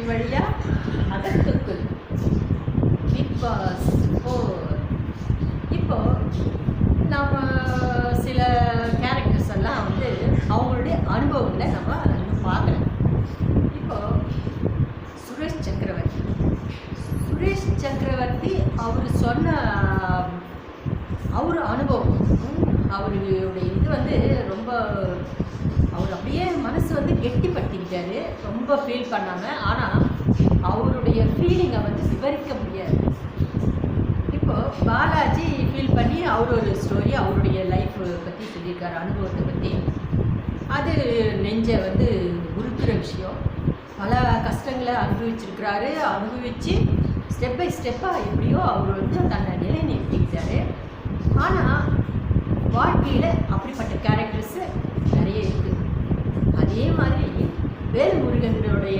வீட்டின் வழியா அகத்துக்குள் big pass 4. இப்போ நம்ம சில கேரக்டர்ஸ் எல்லாம் வந்து அவங்களுடைய அனுபவங்களை நம்ம இன்னும் பார்க்கலாம். இப்போ சுரேஷ் சக்கரவர்த்தி அவர் சொன்ன அவர் அனுபவம், அவருடைய இது வந்து ரொம்ப அவர் அப்படியே மனசு வந்து கெட்டிப்பட்டுக்கிட்டாரு, ரொம்ப ஃபீல் பண்ணாமல். ஆனால் அவருடைய ஃபீலிங்கை வந்து விவரிக்க முடியாது. இப்போ பாலாஜி ஃபீல் பண்ணி அவர் ஒரு ஸ்டோரி அவருடைய லைஃப் பற்றி சொல்லியிருக்காரு, அனுபவத்தை பற்றி. அது நெஞ்சை வந்து உருக்குற விஷயம். பல கஷ்டங்களை அனுபவிச்சிருக்கிறாரு. அனுபவித்து ஸ்டெப் பை ஸ்டெப்பாக எப்படியோ அவர் வந்து தன்னை நிலைநிறுத்திக்கிட்டாரு. ஆனால் வாழ்க்கையில் அப்படிப்பட்ட கேரக்டர்ஸு நிறைய இருக்குது. அதே மாதிரி வேல்முருகனுடைய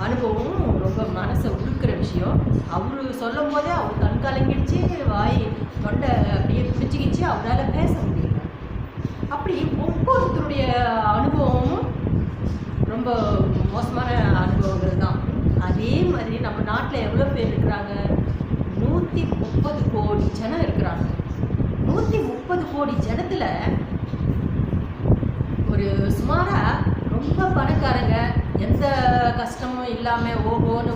அனுபவமும் ரொம்ப மனசை உருக்குற விஷயம். அவர் சொல்லும் போதே அவர் கண் கலங்கிடுச்சு, வாய் தொண்டை அப்படியே பிடிச்சிக்கிச்சு, அவரால் பேச முடியல. அப்படி ஒவ்வொருத்தருடைய அனுபவமும் ரொம்ப மோசமான அனுபவங்கள் தான். அதே மாதிரி நம்ம நாட்டில் எவ்வளோ பேர் இருக்கிறாங்க? 130 கோடி ஜனம் இருக்கிறாங்க. 130 கோடி ஜனத்தில் ஒரு சுமாராக ரொம்ப பணக்காரங்க, எந்த கஷ்டமும் இல்லாமல் ஓஹோன்னு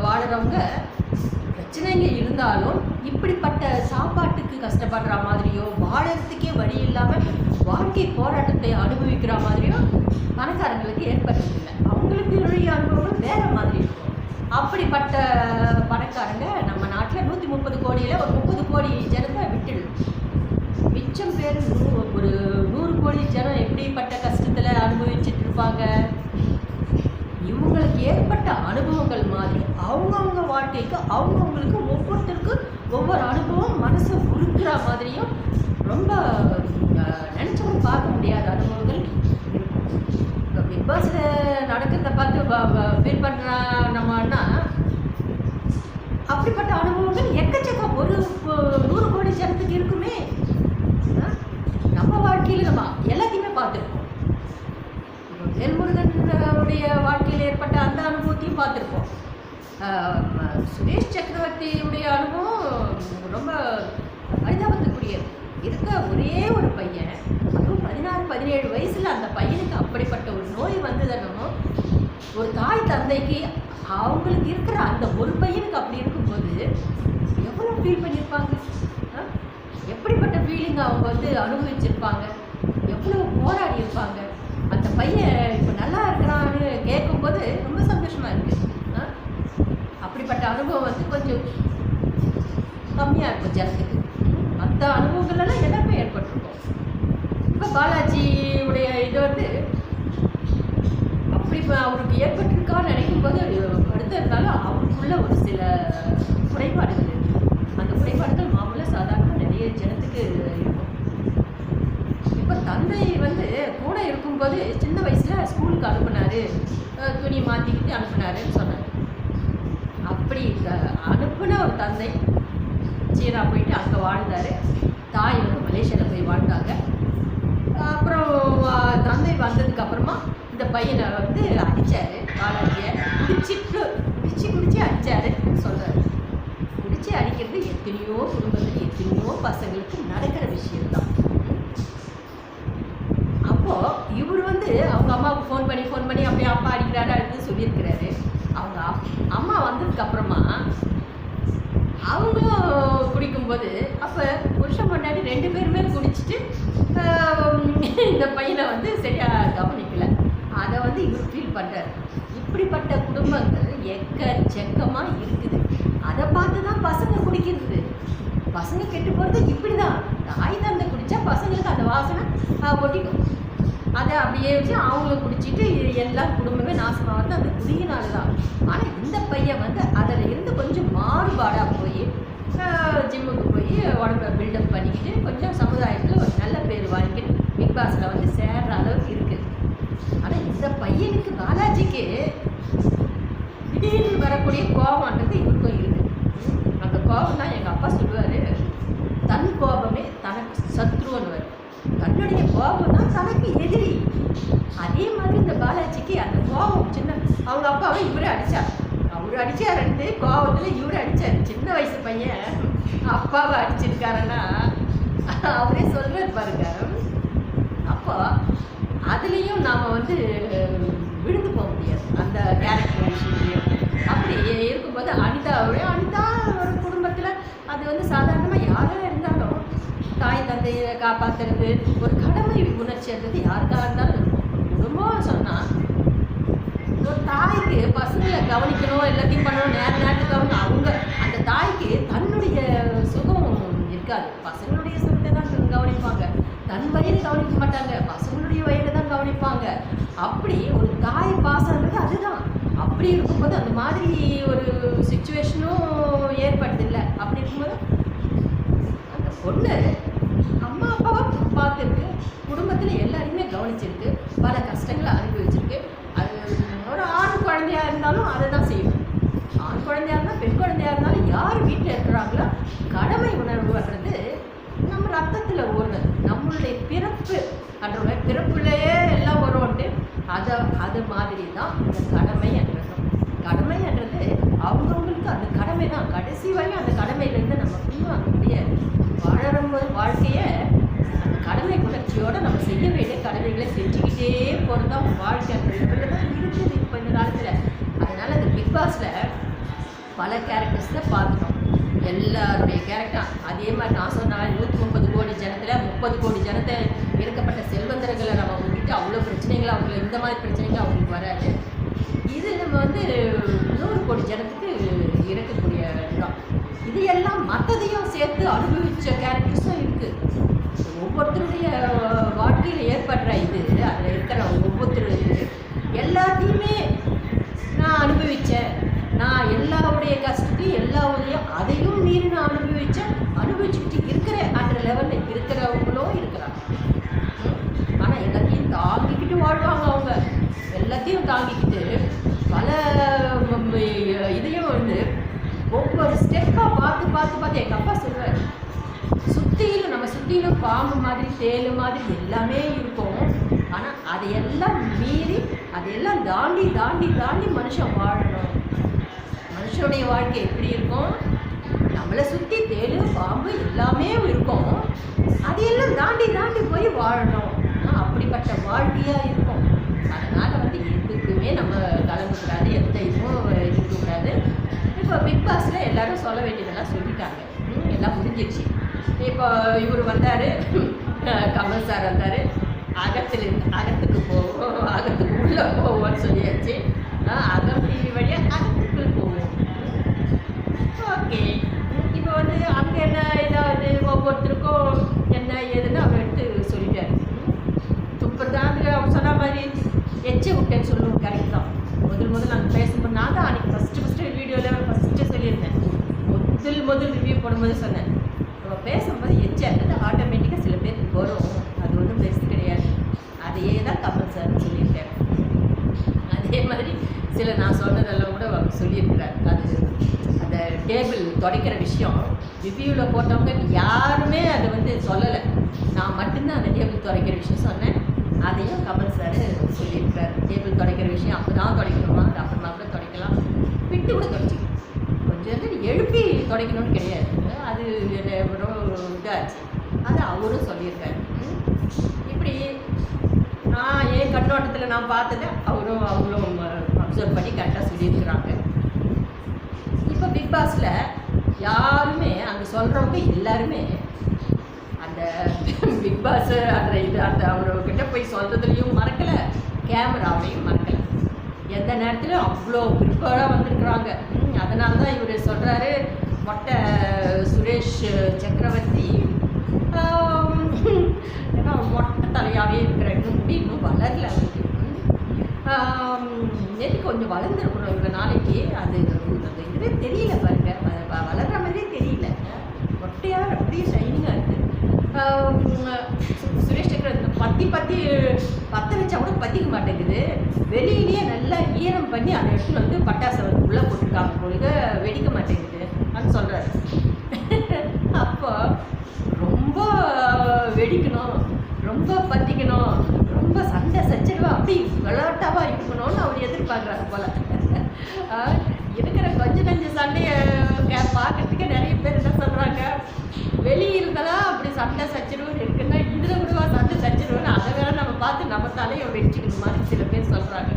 வாழுறவங்க பிரச்சனைங்க இருந்தாலும் இப்படிப்பட்ட சாப்பாட்டுக்கு கஷ்டப்படுற மாதிரியோ, வாழறதுக்கே வழி இல்லாமல் வாழ்க்கை போராட்டத்தை அனுபவிக்கிற மாதிரியோ பணக்காரங்களுக்கு ஏற்படுறதில்லை. அவங்களுக்கு உரிய அனுபவங்கள் வேறு மாதிரி இருக்கும். அப்படிப்பட்ட பணக்காரங்க நம்ம நாட்டில் 130 கோடியில் ஒரு 30 கோடி ஜனத்தை விட்டுடும். மிச்சம் பேர் ஒரு 100 கோடி ஜனம் எப்படிப்பட்ட கஷ்டத்தில் அனுபவிச்சுட்டு இருப்பாங்க. இவங்களுக்கு ஏற்பட்ட அனுபவங்கள் மாதிரி அவங்கவுங்க வாழ்க்கைக்கு அவங்கவுங்களுக்கு ஒவ்வொருத்தருக்கும் ஒவ்வொரு அனுபவம் மனசை உருக்குற மாதிரியும் ரொம்ப நினச்சவங்க பார்க்க முடியாத அனுபவங்கள் இருக்கும். இப்போ பிக் பாஸில் நடக்கிறத பார்த்து ஃபீல் பண்ணுறா நம்மன்னா அப்படிப்பட்ட அனுபவங்கள் எக்கச்சக்கம் ஒரு 100 கோடி ஜனத்துக்கு இருக்குமே. நம்ம வாழ்க்கையில் நம்ம எல்லாத்தையுமே பார்த்துருக்கோம். வேல்முருகனுடைய வாழ்க்கையில் ஏற்பட்ட அந்த அனுபவத்தையும் பார்த்துருக்கோம். சுரேஷ் சக்கரவர்த்தியுடைய அனுபவம் ரொம்ப பரிதாபத்துக்குரியது. இருக்க ஒரே ஒரு பையன், அதுவும் 16-17 வயசில் அந்த பையனுக்கு அப்படிப்பட்ட ஒரு நோய் வந்ததுன்னோ, ஒரு தாய் தந்தைக்கு அவங்களுக்கு இருக்கிற அந்த ஒரு பையனுக்கு அப்படி இருக்கும்போது எவ்வளோ ஃபீல் பண்ணியிருப்பாங்க, எப்படிப்பட்ட ஃபீலிங் அவங்க வந்து அனுபவிச்சிருப்பாங்க, எவ்வளோ போராடி இருப்பாங்க. அந்த பையன் இப்போ நல்லா இருக்கிறான்னு கேட்கும்போது ரொம்ப சந்தோஷமாக இருக்குது. அப்படிப்பட்ட அனுபவம் வந்து கொஞ்சம் கம்மியாக இருக்கும் ஜனத்துக்கு. மற்ற அனுபவங்கள்லாம் எல்லாமே ஏற்பட்டிருக்கும். இப்போ பாலாஜியுடைய இது வந்து அப்படி இப்போ அவருக்கு ஏற்பட்டிருக்கான்னு நினைக்கும் போது அடுத்ததுனால அவருக்குள்ள ஒரு சில குறைபாடுகள் இருக்குது. அந்த குறைபாடுகள் மாமூலாக சாதாரணமாக நிறைய ஜனத்துக்கு இருக்கும். இப்போ தந்தை வந்து கூட இருக்கும்போது சின்ன வயசில் ஸ்கூலுக்கு அனுப்புனார், துணி மாற்றிக்கிட்டு அனுப்புனாருன்னு சொன்னார். அப்படி அனுப்புன ஒரு தந்தை சீனா போயிட்டு அங்கே வாழ்ந்தார். தாய் வந்து மலேசியாவில் போய் வாழ்ந்தாங்க. அப்புறம் தந்தை வந்ததுக்கப்புறமா இந்த பையனை வந்து அடித்தார். பாலாஜியை குடிச்சு அடித்தாருன்னு சொல்கிறார். குடிச்சு அடிக்கிறது எத்தனையோ குடும்பத்தில் எத்தனையோ பசங்களுக்கு நடக்கிற விஷயம்தான். அப்போது இவர் வந்து அவங்க அம்மாவுக்கு ஃபோன் பண்ணி அப்படியே அப்பா அடிக்கிறாரு அப்படின்னு சொல்லியிருக்கிறாரு. அவங்க அம்மா வந்ததுக்கப்புறமா அவங்களும் குடிக்கும்போது அப்போ புருஷன் பொண்டாட்டி 2 பேருமே குடிச்சிட்டு இந்த பையனை வந்து சரியாக கவனிக்கலை. அதை வந்து இவர் ஃபீல் பண்ணுறாரு. இப்படிப்பட்ட குடும்பங்கள் எக்கச்சக்கமாக இருக்குது. அதை பார்த்து தான் பசங்க குடிக்கிறது. பசங்க கெட்டு போகிறது இப்படி தான். தாய் தந்தை குடித்தா பசங்களுக்கு அந்த வாசனை ஒட்டிக்கும். அதை அப்படியே வச்சு அவங்கள குடிச்சிட்டு எல்லா குடும்பமே நாசமாகிறது அந்த குடியினால தான். ஆனால் இந்த பையன் வந்து அதில் இருந்து கொஞ்சம் மாறுபாடாக போய் ஜிம்முக்கு போய் உடம்பை பில்டப் பண்ணிக்கிட்டு கொஞ்சம் சமுதாயத்தில் ஒரு நல்ல பேர் வாங்கிக்கிட்டு பிக் பாஸில் வந்து சேர்ற அளவுக்கு இருக்குது. ஆனால் இந்த பையனுக்கு பாலாஜிக்கு திடீர்னு வரக்கூடிய கோபம்ன்றது இவருக்கும் இருக்குது. அந்த கோபம் தான் எங்கள் அப்பா சொல்லுவார், தன் கோபமே தனக்கு சத்ருன்னு. தன்னுடைய கோபம் தான் தனக்கு எதிரி. அதே மாதிரி இந்த பாலாஜிக்கு அந்த கோவம் சின்ன அவங்க அப்பாவை இவரே அடித்தார். அவர் அடித்தாருன்ட்டு கோவத்தில் இவரை அடித்தார். சின்ன வயசு பையன் அப்பாவை அடிச்சிருக்காருன்னா அவரே சொல்கிறார் பாருங்க. அப்போ அதுலேயும் நாம் வந்து விழுந்து போக முடியாது அந்த கேரக்டர் விஷயத்துலையும். அப்படி இருக்கும்போது அனிதா ஒரு குடும்பத்தில் அது வந்து சாதாரணமாக யாராக இருந்தாலும் தாய் தந்தையை காப்பாற்றுறது ஒரு கடமை உணர்ச்சின்றது யாருக்காக இருந்தாலும் இருக்கும். குடும்பம் சொன்னால் ஒரு தாய்க்கு பசங்களை கவனிக்கணும், எல்லாத்தையும் பண்ணணும், நேரத்துக்கு அவங்க அந்த தாய்க்கு தன்னுடைய சுகம் இருக்காது. பசங்களுடைய சுகத்தை தான் கவனிப்பாங்க, தன் வயிறு கவனிக்க மாட்டாங்க, பசங்களுடைய வயிறு தான் கவனிப்பாங்க. அப்படி ஒரு தாய் பாசம்ன்றது அதுதான். அப்படி இருக்கும்போது அந்த மாதிரி ஒரு சுச்சுவேஷனும் ஏற்படுது இல்லை. அப்படி இருக்கும்போது அந்த பொண்ணு அம்மா அப்பாவை பார்த்துருக்கு, குடும்பத்தில் எல்லாரையுமே கவனிச்சிருக்கு, பல கஷ்டங்களை அனுபவிச்சிருக்கு. அது ஒரு ஆண் குழந்தையாக இருந்தாலும் அதை தான் செய்யும். ஆண் குழந்தையாக இருந்தாலும் பெண் குழந்தையாக இருந்தாலும் யார் வீட்டில் இருக்கிறாங்களோ கடமை உணர்வு வர்றது நம்ம ரத்தத்தில் ஓடுறது. நம்மளுடைய பிறப்பு அன்ற பிறப்புலேயே எல்லாம் வரும்ட்டு அது மாதிரி தான் இந்த கடமை என்றதும். கடமை என்றது அவங்கவுங்களுக்கு அந்த கடமை தான். கடைசி வரையும் அந்த கடமையிலேருந்து நம்ம பின்வாங்கக்கூடிய வாழறம்போது வாழ்க்கையை அந்த கடமை உணர்ச்சியோடு நம்ம செய்ய வேண்டிய கடமைகளை செஞ்சுக்கிட்டே போகிறது தான் வாழ்க்கைன்றது தான் இருக்குது இப்போ இந்த காலத்தில். அதனால் இந்த பிக் பாஸில் பல கேரக்டர்ஸில் பார்த்துட்டோம். எல்லாருடைய கேரக்டர் அதே மாதிரி நான் சொன்னால் 130 கோடி ஜனத்தில் 30 கோடி ஜனத்தை இறக்கப்பட்ட செல்வந்தர்களை நம்ம விட்டுட்டு அவ்வளோ பிரச்சனைகள் அவங்க இந்த மாதிரி பிரச்சனைகள் அவங்களுக்கு வராது. இது நம்ம வந்து 100 கோடி ஜனத்துக்கு இறக்கக்கூடிய இதுதான். இது எல்லாம் மற்றதையும் சேர்த்து அனுபவித்த கேரக்டர்ஸும் இருக்குது. ஒவ்வொருத்தருடைய வாழ்க்கையில் ஏற்படுற இது அதில் இருக்கிற ஒவ்வொருத்தருக்கு எல்லாத்தையுமே நான் அனுபவித்தேன். நான் எல்லாருடைய கஷ்டத்தையும் எல்லாரையும் அதையும் மீறி நான் அனுபவிச்சுக்கிட்டு இருக்கிறேன் அன்ற லெவலில் இருக்கிறவங்களும் இருக்கிறாங்க. ஆனால் எல்லாத்தையும் தாங்கிக்கிட்டு வாழ்வாங்க. அவங்க எல்லாத்தையும் தாங்கிக்கிட்டு பல இதையும் வந்து ஒவ்வொரு ஸ்டெப்பாக பார்த்து எங்கள் அப்பா சொல்கிறார், சுற்றிலும் பாம்பு மாதிரி தேலு மாதிரி எல்லாமே இருக்கும். ஆனால் அதையெல்லாம் மீறி அதையெல்லாம் தாண்டி மனுஷன் வாழணும். மனுஷனுடைய வாழ்க்கை எப்படி இருக்கும்? நம்மளை சுற்றி தேலு பாம்பு எல்லாமே இருக்கும். அதையெல்லாம் தாண்டி போய் வாழணும். அப்படிப்பட்ட வாழ்க்கையாக இருக்கும். அதனால் வந்து எதுக்குமே நம்ம கலந்துக்கூடாது, எந்த இதுவும் இருக்கக்கூடாது. இப்போ பிக் பாஸில் எல்லோரும் சொல்ல வேண்டியதெல்லாம் சொல்லிட்டாங்க. எல்லாம் முடிஞ்சிடுச்சு. இப்போ இவர் வந்தார், கமல் சார் வந்தார். அகத்துக்கு போவோம், அகத்துக்கு உள்ளே போவோம்னு சொல்லியாச்சு. அகம் டிவி வழியாக அகத்துக்குள்ளே போவோம். ஓகே, இப்போ வந்து அங்கே என்ன ஏதாவது ஒவ்வொருத்தருக்கும் என்ன ஏதுன்னு அவர் எடுத்து சொல்லிட்டார். துப்புறதாங்க அவர் சொன்ன மாதிரி எச்ச விட்டேன்னு சொல்லுவோம். கரெக்ட் தான். முதல் நாங்கள் பேசும்போது நான் தான் அன்றைக்கி ஃபஸ்ட்டு வீடியோவில் ஃபஸ்ட்டு சொல்லியிருந்தேன். முதல் ரிவ்யூ போடும்போது சொன்னேன், நம்ம பேசும்போது எச்சது ஆட்டோமேட்டிக்காக சில பேருக்கு வரும். அது ஒன்றும் பெருசு கிடையாது. அதையே தான் கமல் சார் சொல்லியிருக்காரு. அதே மாதிரி சில நான் சொன்னதெல்லாம் கூட அவர் சொல்லியிருக்கிறார். அது அந்த டேபிள் துடைக்கிற விஷயம் ரிவ்யூவில் போட்டவங்க யாருமே அதை வந்து சொல்லலை. நான் மட்டும்தான் அந்த டேபிள் துடைக்கிற விஷயம் சொன்னேன். அதையும் கமல் சார் சொல்லியிருக்கிறார். டேபிள் துடைக்கிற விஷயம் அப்போ தான் துடைக்கணுமா, அது அப்புறமா கூட துடைக்கலாம், விட்டு கூட துடைச்சிக்கணும். கொஞ்சம் எழுப்பி துடைக்கணும்னு கிடையாது. அது எவ்வளோ இதாச்சு. அது அவரும் சொல்லியிருக்காரு. இப்படி நான் என் கண்ணோட்டத்தில் நான் பார்த்ததை அவங்களும் அப்சர்வ் பண்ணி கரெக்டாக சொல்லியிருக்கிறாங்க. இப்போ பிக் பாஸில் யாருமே அங்கே சொல்கிறவங்க எல்லாருமே அந்த பிக் பாஸ் அந்த அவர்கிட்ட போய் சொல்கிறதுலையும் மறக்கலை, கேமராவையும் மறக்கலை. எந்த நேரத்திலும் அவ்வளோ ப்ரிப்பேர்டாக வந்திருக்கிறாங்க. அதனால தான் இவர் சொல்கிறாரு, மொட்டை சுரேஷ் சக்கரவர்த்தி ஏன்னா மொட்டை தலையாகவே இருக்கிற இன்னும் வளரல. நேற்று கொஞ்சம் வளர்ந்துருக்கணும் இவங்க நாளைக்கு. அது இதுவே தெரியல பாருங்க, வளர்கிற மாதிரியே தெரியல. மொட்டையாக அப்படியே ஷைனிங்காக இருக்குது. சுரேஷ் சக்கரவர்த்தி பற்ற வச்சா கூட பற்றிக்க மாட்டேங்குது. வெளியிலேயே நல்லா ஈரம் பண்ணி அதை எடுத்துகிட்டு வந்து பட்டாசை வந்து உள்ளே போட்டிருக்காங்க பொழுது வெடிக்க மாட்டேங்குது அப்படின்னு சொல்கிறாரு. அப்போ ரொம்ப வெடிக்கணும், ரொம்ப பற்றிக்கணும், ரொம்ப சண்டை சச்சரவாக அப்படி விளையாட்டாவாக இருக்கணும்னு அவர் எதிர்பார்க்குறாங்க போல. இருக்கிற கொஞ்சம் கொஞ்சம் சண்டையை பார்க்கறதுக்கே நிறைய பேர் என்ன சொல்கிறாங்க, வெளியிருந்தெல்லாம் அப்படி சண்டை சச்சரவுன்னு இருக்குன்னா இதில் விடுவா சண்டை சச்சரவுன்னு அதை வேற நம்ம பார்த்து நம்ம தலையை வெடிச்சுக்கணும் மாதிரி சில பேர் சொல்கிறாங்க.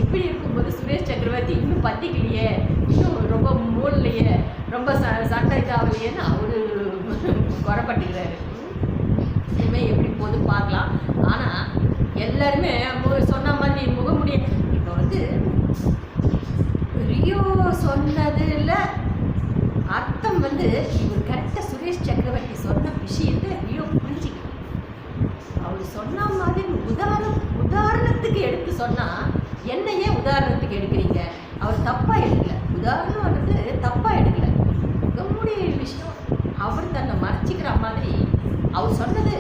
இப்படி இருக்கும்போது சுரேஷ் சக்கரவர்த்தி இன்னும் பத்திக்கலையே, இன்னும் ரொம்ப மூடலையே, ரொம்ப சண்டை இதாகலையேன்னு அவரு குறைப்பட்டுக்கிறாரு. இனிமேல் எப்படி போது பார்க்கலாம். ஆனால் எல்லாருமே சொன்ன மாதிரி முகமுடிய இப்போ வந்து ரியோ சொன்னதில் அர்த்தம் வந்து இவர் கரெக்டாக சுரேஷ் சக்கரவர்த்தி சொன்ன விஷயத்தை ரியோ புரிஞ்சுக்கணும். அவர் சொன்ன மாதிரி உதாரணத்துக்கு எடுத்து சொன்னால் என்னையே உதாரணத்துக்கு எடுக்கிறீங்க, அவர் தப்பாக எடுக்கலை, உதாரணம் வந்து தப்பாக எடுக்கலை. முகமுடிய விஷயம் அவர் தன்னை மறைச்சிக்கிற மாதிரி அவர் சொன்னது,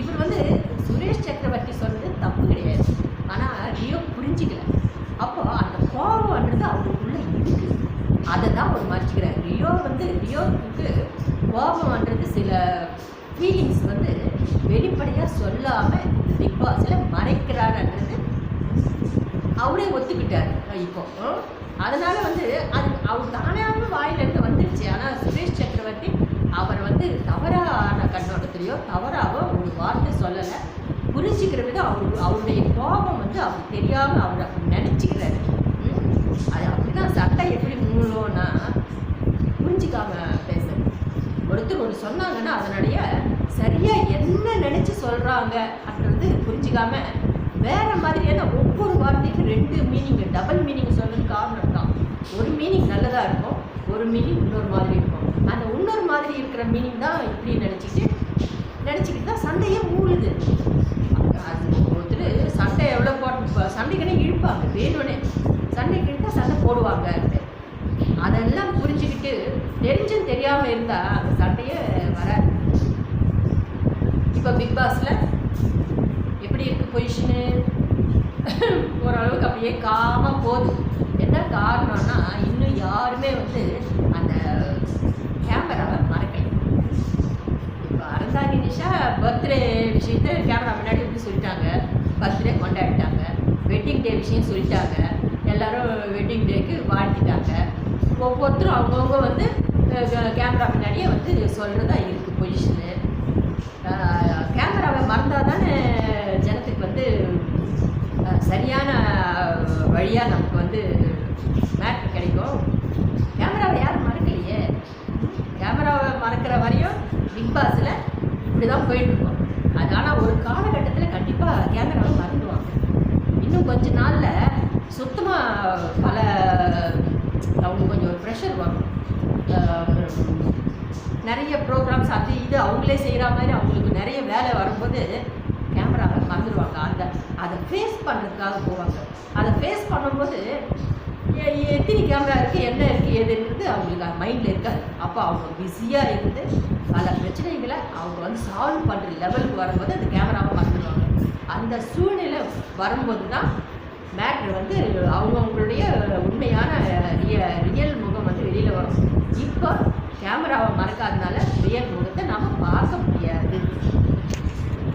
இவர் வந்து சுரேஷ் சக்கரவர்த்தி சொன்னது தப்பு கிடையாது. ஆனால் ரியோ புரிஞ்சிக்கல. அப்போ அந்த கோபம்ன்றது அவருக்குள்ளே இருக்குது, அதை தான் அவர் மறைச்சிக்கிறார். ரியோவுக்கு கோபம்ன்றது சில ஃபீலிங்ஸ் வந்து வெளிப்படையாக சொல்லாமல் பிக் பாஸில் மறைக்கிறாருன்றது அவரே ஒத்துக்கிட்டார் இப்போ. அதனால் வந்து அது அவர் தானாக வாயிலிருந்து வந்துடுச்சு. ஆனால் சுரேஷ் சக்கரவர்த்தி அவர் வந்து தவறான கண்ணோட்டத்திலையோ தவறாக ஒரு வார்த்தை சொல்லலை, புரிஞ்சிக்கிற விதம் அவருடைய கோபம் வந்து அவர் தெரியாமல் அவர் அப்படி நினச்சிக்கிறாரு. அது அப்படி தான் சட்டை எப்படி மூலம்னா புரிஞ்சிக்காம பேசுறது. ஒருத்தர் ஒன்று சொன்னாங்கன்னா அதனுடைய சரியாக என்ன நினச்சி சொல்கிறாங்க அப்படின்றது புரிஞ்சிக்காம வேறு மாதிரி. ஏன்னா ஒவ்வொரு வார்த்தைக்கும் ரெண்டு மீனிங், டபுள் மீனிங் சொல்கிறது காரணம் தான். ஒரு மீனிங் நல்லதாக இருக்கும், ஒரு மீனிங் இன்னொரு மாதிரி இருக்கும். அந்த இன்னொரு மாதிரி இருக்கிற மீனிங் தான் இப்படி நினச்சிக்கிட்டு தான் சண்டையே மூழுது. அது ஒருத்தர் சண்டை எவ்வளோ போட்டு சண்டைக்குன்னே இழுப்பாங்க, வேணும்னே சண்டைக்கு இழுத்தா சண்டை போடுவாங்க. அதெல்லாம் புரிஞ்சுக்கிட்டு தெரிஞ்சும் தெரியாமல் இருந்தால் அந்த சண்டையே வராது. இப்போ பிக் பாஸில் எப்படி இருக்குது பொசிஷனு, ஓரளவுக்கு அப்படியே காமாக போகுது. என்ன காரணம்னா இன்னும் யாருமே வந்து அந்த கேமராவை மறக்கலை. இப்போ அறந்தாங்கி நிஷா பர்த்டே விஷயத்த கேமரா முன்னாடி வந்து சொல்லிட்டாங்க, பர்த்டே கொண்டாடிட்டாங்க. வெட்டிங் டே விஷயம் சொல்லிட்டாங்க, எல்லோரும் வெட்டிங் டேக்கு வாழ்த்திட்டாங்க. ஒவ்வொருத்தரும் அவங்கவுங்க வந்து கேமரா முன்னாடியே வந்து சொல்கிறதா இருக்குது பொசிஷனு. கேமராவை மறந்தால் தானே ஜனத்துக்கு வந்து சரியான வழியாக நமக்கு வந்து மேட்ரு கிடைக்கும். கேமராவை யாரும் மறக்கலையே. கேமராவை மறக்கிற வரையும் பிக் பாஸில் இப்படி தான் போயிட்டுருக்கோம். அது ஆனால் ஒரு காலகட்டத்தில் கண்டிப்பாக கேமராவை மறந்துடுவாங்க. இன்னும் கொஞ்ச நாளில் சுத்தமாக பல அவங்க கொஞ்சம் ஒரு ப்ரெஷர் வரும். நிறைய ப்ரோக்ராம்ஸ் அது இது அவங்களே செய்கிற மாதிரி அவங்களுக்கு நிறைய வேலை வரும்போது கேமராவை மறந்துடுவாங்க. அதை ஃபேஸ் பண்ணுறதுக்காக போவாங்க. அதை ஃபேஸ் பண்ணும்போது எத்தனை கேமரா இருக்குது, என்ன இருக்குது, எதுன்றது அவங்களுக்கு மைண்டில் இருக்காது. அப்போ அவங்க பிஸியாக இருந்து பல பிரச்சனைகளை அவங்க வந்து சால்வ் பண்ணுற லெவலுக்கு வரும்போது அந்த கேமராவை மறந்துடுவாங்க. அந்த சூழ்நிலை வரும்போது தான் மேட்ரு வந்து அவங்கவுங்களுடைய உண்மையான ரியல் முகம் வந்து வெளியில் வரும். இப்போ கேமராவை மறக்காதனால ரியல் முகத்தை நாம் பார்க்க முடியாது.